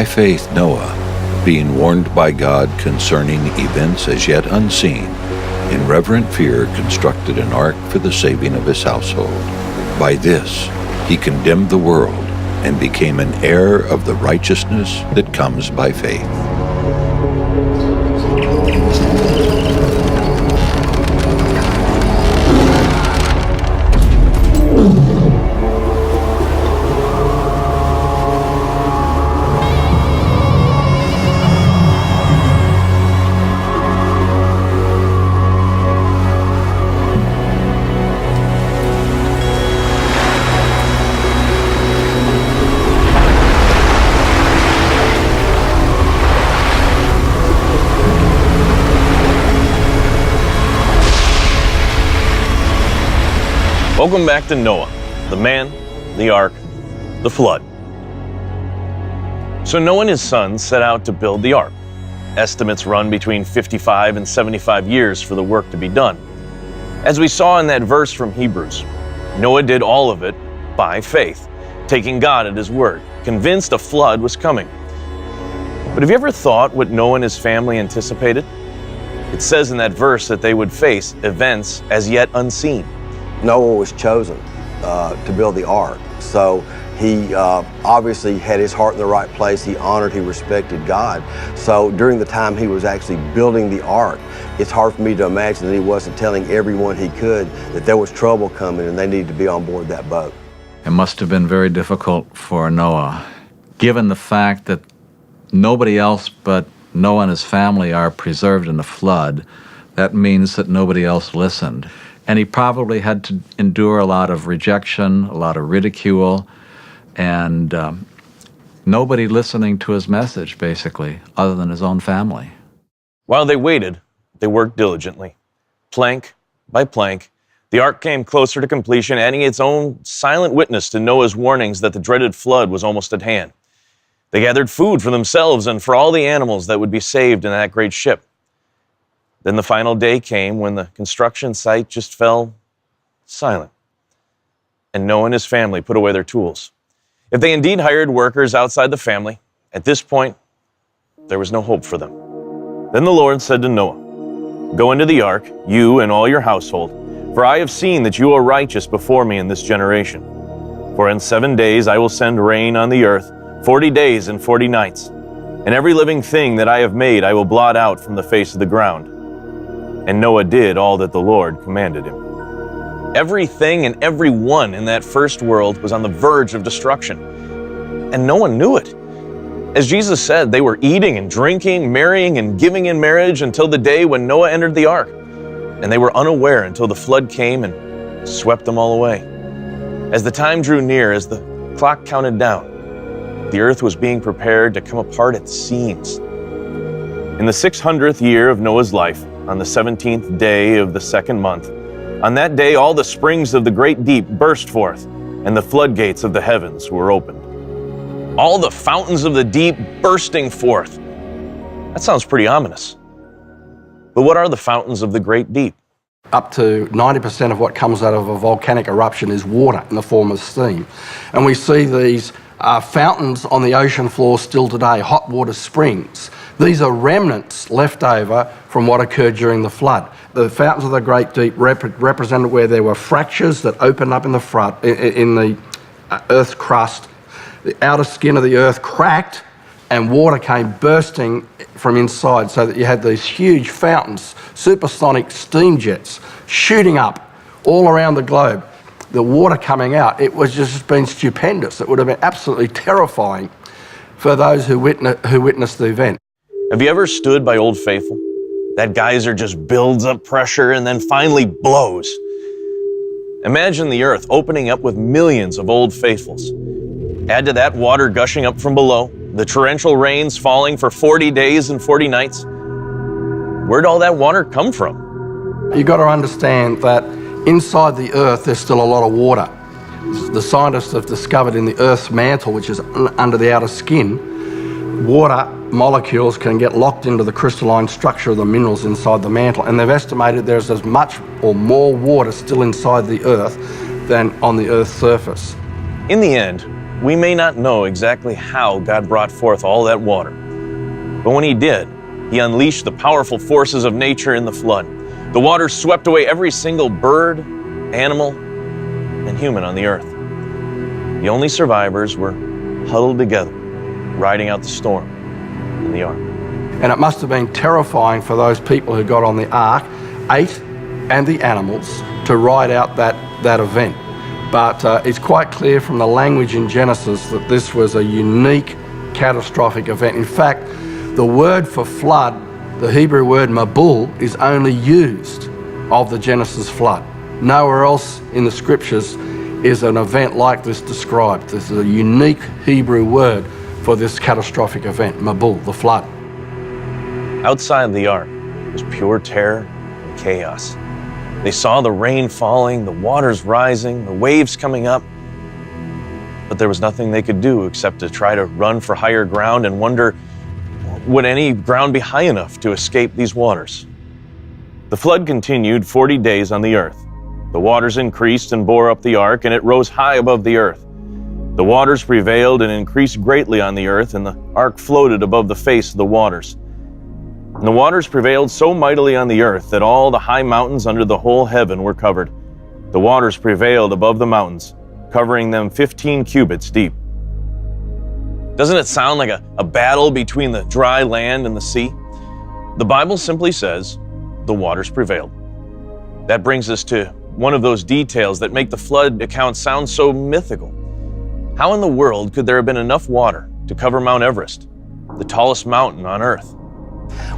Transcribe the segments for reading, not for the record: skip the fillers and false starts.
By faith, Noah, being warned by God concerning events as yet unseen, in reverent fear constructed an ark for the saving of his household. By this he condemned the world and became an heir of the righteousness that comes by faith. Welcome back to Noah, the man, the ark, the flood. So Noah and his sons set out to build the ark. Estimates run between 55 and 75 years for the work to be done. As we saw in that verse from Hebrews, Noah did all of it by faith, taking God at his word, convinced a flood was coming. But have you ever thought what Noah and his family anticipated? It says in that verse that they would face events as yet unseen. Noah was chosen to build the ark, so he obviously had his heart in the right place. He honored, he respected God. So during the time he was actually building the ark, it's hard for me to imagine that he wasn't telling everyone he could that there was trouble coming and they needed to be on board that boat. It must have been very difficult for Noah, given the fact that nobody else but Noah and his family are preserved in the flood. That means that nobody else listened. And he probably had to endure a lot of rejection, a lot of ridicule, and nobody listening to his message, basically, other than his own family. While they waited, they worked diligently. Plank by plank, the ark came closer to completion, adding its own silent witness to Noah's warnings that the dreaded flood was almost at hand. They gathered food for themselves and for all the animals that would be saved in that great ship. Then the final day came when the construction site just fell silent, and Noah and his family put away their tools. If they indeed hired workers outside the family, at this point, there was no hope for them. Then the Lord said to Noah, "Go into the ark, you and all your household, for I have seen that you are righteous before me in this generation. For in 7 days I will send rain on the earth, 40 days and 40 nights, and every living thing that I have made I will blot out from the face of the ground." And Noah did all that the Lord commanded him. Everything and everyone in that first world was on the verge of destruction, and no one knew it. As Jesus said, they were eating and drinking, marrying and giving in marriage until the day when Noah entered the ark, and they were unaware until the flood came and swept them all away. As the time drew near, as the clock counted down, the earth was being prepared to come apart at the seams. In the 600th year of Noah's life, on the 17th day of the second month, on that day all the springs of the great deep burst forth, and the floodgates of the heavens were opened. All the fountains of the deep bursting forth. That sounds pretty ominous. But what are the fountains of the great deep? Up to 90% of what comes out of a volcanic eruption is water in the form of steam. And we see these fountains on the ocean floor still today, hot water springs. These are remnants left over from what occurred during the flood. The fountains of the Great Deep represented where there were fractures that opened up in the Earth's crust. The outer skin of the Earth cracked and water came bursting from inside, so that you had these huge fountains, supersonic steam jets shooting up all around the globe. The water coming out, it was just been stupendous. It would have been absolutely terrifying for those who witnessed the event. Have you ever stood by Old Faithful? That geyser just builds up pressure and then finally blows. Imagine the earth opening up with millions of Old Faithfuls. Add to that water gushing up from below, the torrential rains falling for 40 days and 40 nights. Where'd all that water come from? You've got to understand that inside the earth there's still a lot of water. The scientists have discovered in the earth's mantle, which is under the outer skin, water molecules can get locked into the crystalline structure of the minerals inside the mantle, and they've estimated there's as much or more water still inside the earth than on the earth's surface. In the end, we may not know exactly how God brought forth all that water. But when He did, He unleashed the powerful forces of nature in the flood. The waters swept away every single bird, animal, and human on the earth. The only survivors were huddled together, riding out the storm in the ark. And it must have been terrifying for those people who got on the ark, 8 and the animals, to ride out that event. But it's quite clear from the language in Genesis that this was a unique, catastrophic event. In fact, the word for flood, the Hebrew word mabul, is only used of the Genesis flood. Nowhere else in the scriptures is an event like this described. This is a unique Hebrew word for this catastrophic event, mabul, the flood. Outside the ark was pure terror and chaos. They saw the rain falling, the waters rising, the waves coming up, but there was nothing they could do except to try to run for higher ground and wonder, would any ground be high enough to escape these waters? The flood continued 40 days on the earth. The waters increased and bore up the ark, and it rose high above the earth. The waters prevailed and increased greatly on the earth, and the ark floated above the face of the waters. And the waters prevailed so mightily on the earth that all the high mountains under the whole heaven were covered. The waters prevailed above the mountains, covering them 15 cubits deep. Doesn't it sound like a battle between the dry land and the sea? The Bible simply says, the waters prevailed. That brings us to one of those details that make the flood account sound so mythical. How in the world could there have been enough water to cover Mount Everest, the tallest mountain on earth?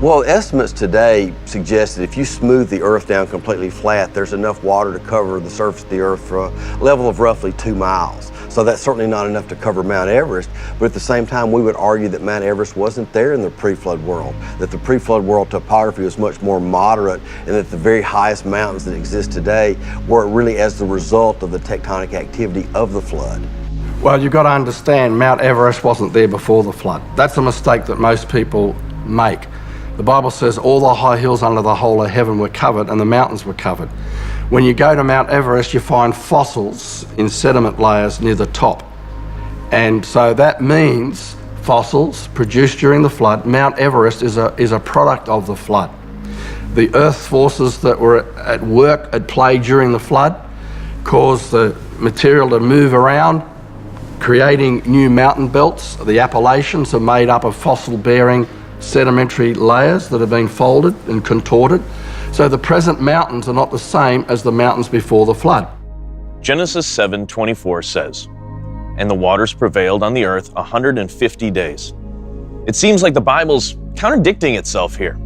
Well, estimates today suggest that if you smooth the earth down completely flat, there's enough water to cover the surface of the earth for a level of roughly 2 miles. So that's certainly not enough to cover Mount Everest, but at the same time we would argue that Mount Everest wasn't there in the pre-flood world, that the pre-flood world topography was much more moderate, and that the very highest mountains that exist today were really as the result of the tectonic activity of the flood. Well, you've got to understand, Mount Everest wasn't there before the flood. That's a mistake that most people make. The Bible says all the high hills under the whole of heaven were covered and the mountains were covered. When you go to Mount Everest, you find fossils in sediment layers near the top. And so that means fossils produced during the flood. Mount Everest is a product of the flood. The earth forces that were at work at play during the flood caused the material to move around, creating new mountain belts. The Appalachians are made up of fossil-bearing sedimentary layers that have been folded and contorted. So the present mountains are not the same as the mountains before the flood. Genesis 7:24 says, "And the waters prevailed on the earth 150 days." It seems like the Bible's contradicting itself here.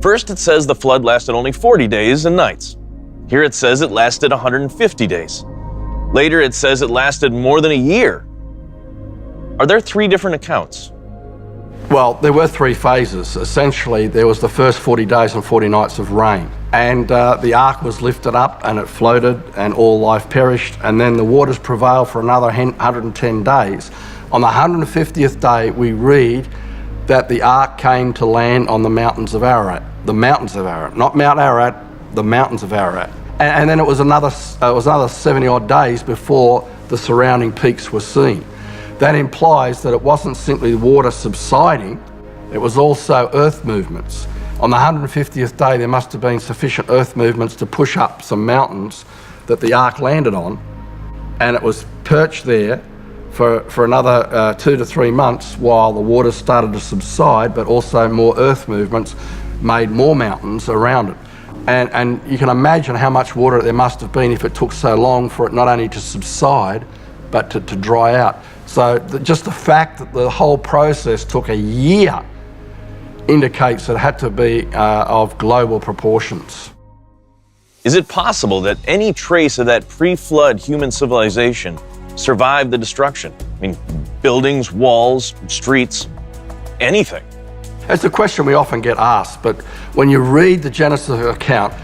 First it says the flood lasted only 40 days and nights. Here it says it lasted 150 days. Later it says it lasted more than a year. Are there 3 different accounts? Well, there were 3 phases. Essentially, there was the first 40 days and 40 nights of rain. And the ark was lifted up and it floated and all life perished. And then the waters prevailed for another 110 days. On the 150th day, we read that the ark came to land on the mountains of Ararat. The mountains of Ararat, not Mount Ararat, the mountains of Ararat. And then it was another 70 odd days before the surrounding peaks were seen. That implies that it wasn't simply water subsiding, it was also earth movements. On the 150th day, there must have been sufficient earth movements to push up some mountains that the ark landed on, and it was perched there for another 2 to 3 months while the waters started to subside, but also more earth movements made more mountains around it. And you can imagine how much water there must have been if it took so long for it not only to subside, but to dry out. So just the fact that the whole process took a year indicates that it had to be of global proportions. Is it possible that any trace of that pre-flood human civilization survived the destruction? I mean, buildings, walls, streets, anything. It's a question we often get asked, but when you read the Genesis account,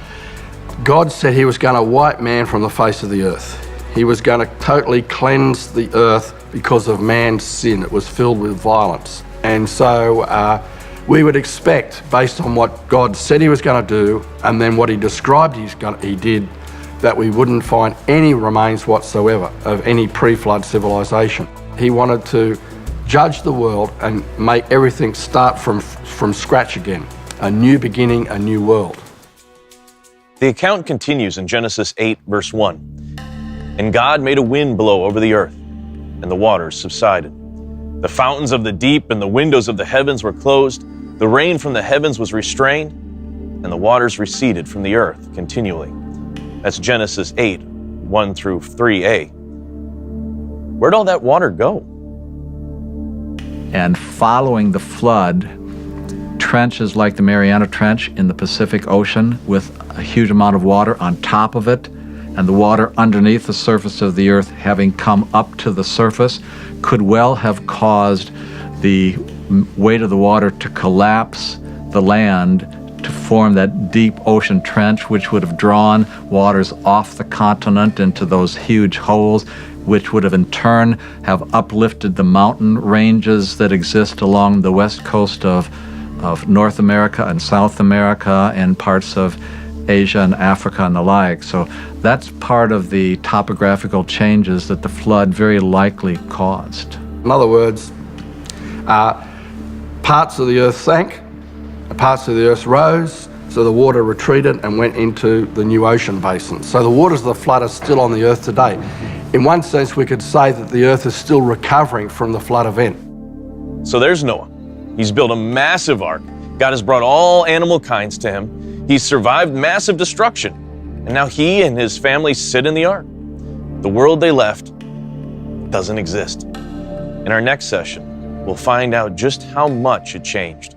God said he was going to wipe man from the face of the earth. He was going to totally cleanse the earth because of man's sin. It was filled with violence. And so we would expect, based on what God said he was going to do and then what he described he did, that we wouldn't find any remains whatsoever of any pre-flood civilization. He wanted to judge the world and make everything start from scratch again. A new beginning, a new world. The account continues in Genesis 8, verse 1. And God made a wind blow over the earth, and the waters subsided. The fountains of the deep and the windows of the heavens were closed. The rain from the heavens was restrained, and the waters receded from the earth continually. That's Genesis 8, 1 through 3a. Where'd all that water go? And following the flood, trenches like the Mariana Trench in the Pacific Ocean with a huge amount of water on top of it, and the water underneath the surface of the earth having come up to the surface, could well have caused the weight of the water to collapse the land to form that deep ocean trench, which would have drawn waters off the continent into those huge holes, which would have in turn have uplifted the mountain ranges that exist along the west coast of North America and South America and parts of Asia and Africa and the like. So that's part of the topographical changes that the flood very likely caused. In other words, parts of the earth sank, parts of the earth rose, so the water retreated and went into the new ocean basin. So the waters of the flood are still on the earth today. In one sense, we could say that the earth is still recovering from the flood event. So there's Noah. He's built a massive ark. God has brought all animal kinds to him. He's survived massive destruction. And now he and his family sit in the ark. The world they left doesn't exist. In our next session, we'll find out just how much it changed.